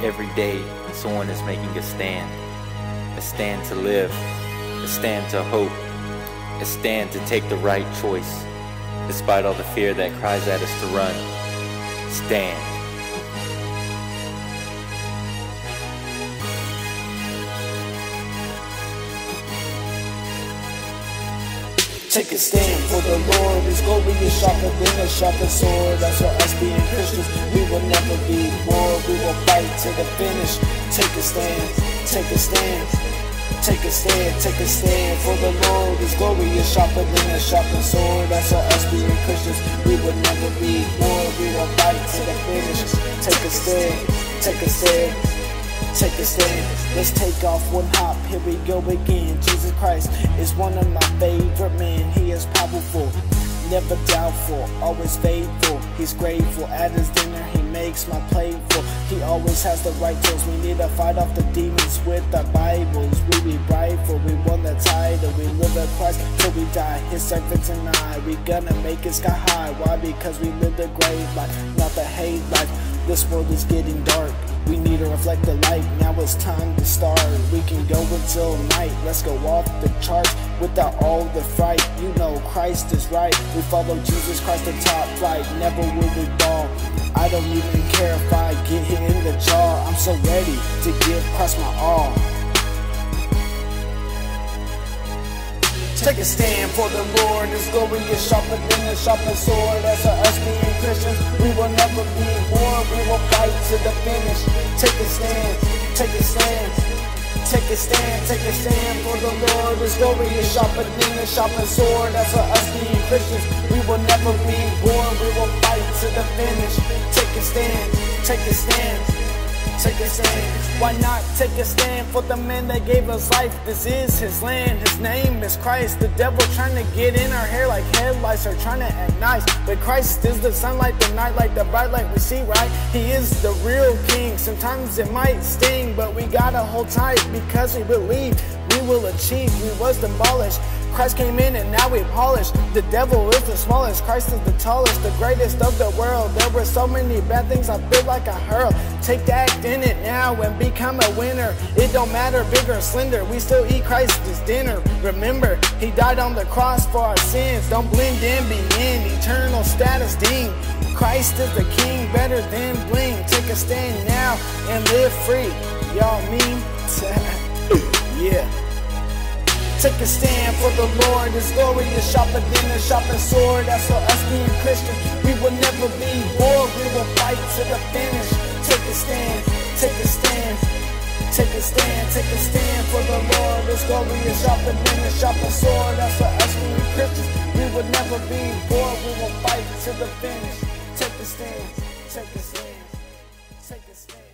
Every day, someone is making a stand to live, a stand to hope, a stand to take the right choice, despite all the fear that cries at us to run. Stand. Take a stand for the Lord. His glory is sharper than a sharper sword. That's for us being Christians. We will never be bored. We will fight to the finish. Take a stand. Take a stand. Take a stand. Take a stand for the Lord. His glory is sharper than a sharper sword. That's for us being Christians. We will never be bored. We will fight to the finish. Take a stand. Take a stand. Take a stand. Let's take off one hop. Here we go again. Jesus Christ is one of my favorite men. He is powerful, never doubtful, always faithful. He's grateful. At his dinner he makes my plate full. He always has the right tools. We need to fight off the demons with our Bibles. We be rightful. We won the title. We live in Christ till we die. His servants and I, we gonna make it sky high. Why? Because we live the great life, not the hate life. This world is getting dark. We need to reflect the light. Now it's time to start. We can go until night. Let's go off the charts without all the fright. You know Christ is right. We follow Jesus Christ the top flight. Never will we fall. I don't even care if I get hit in the jaw. I'm so ready to give Christ my all. Take a stand for the Lord. His glory is sharper than a sharper sword. As for us being Christians, we will never be bored. We will fight to the finish. Take a stand. Take a stand. Take a stand. Take a stand for the Lord. His glory is sharper than a sharper sword. As for us being Christians, we will never be bored. We will fight to the finish. Take a stand. Take a stand. Take a stand. Why not take a stand for the man that gave us life? This is his land. His name is Christ. The devil trying to get in our hair like headlights are trying to act nice. But Christ is the sunlight, the night light, the bright light we see, right? He is the real king. Sometimes it might sting, but we gotta hold tight because we believe we will achieve. We was demolished. Christ came in and now we polished. The devil is the smallest, Christ is the tallest, the greatest of the world. There were so many bad things I feel like I hurl. Take the act in it now and become a winner. It don't matter big or slender, we still eat Christ's dinner. Remember, he died on the cross for our sins. Don't blend in, be in eternal status deemed. Christ is the king, better than bling. Take a stand now and live free. Y'all mean? Yeah. Take a stand for the Lord. His glory is sharper than a sharper sword. That's for us being Christians. We will never be bored. We will fight to the finish. Take a stand. Take a stand. Take a stand. Take a stand for the Lord. His glory is sharper than a sharper sword. That's for us being Christians. We will never be bored. We will fight to the finish. Take a stand. Take a stand. Take a stand.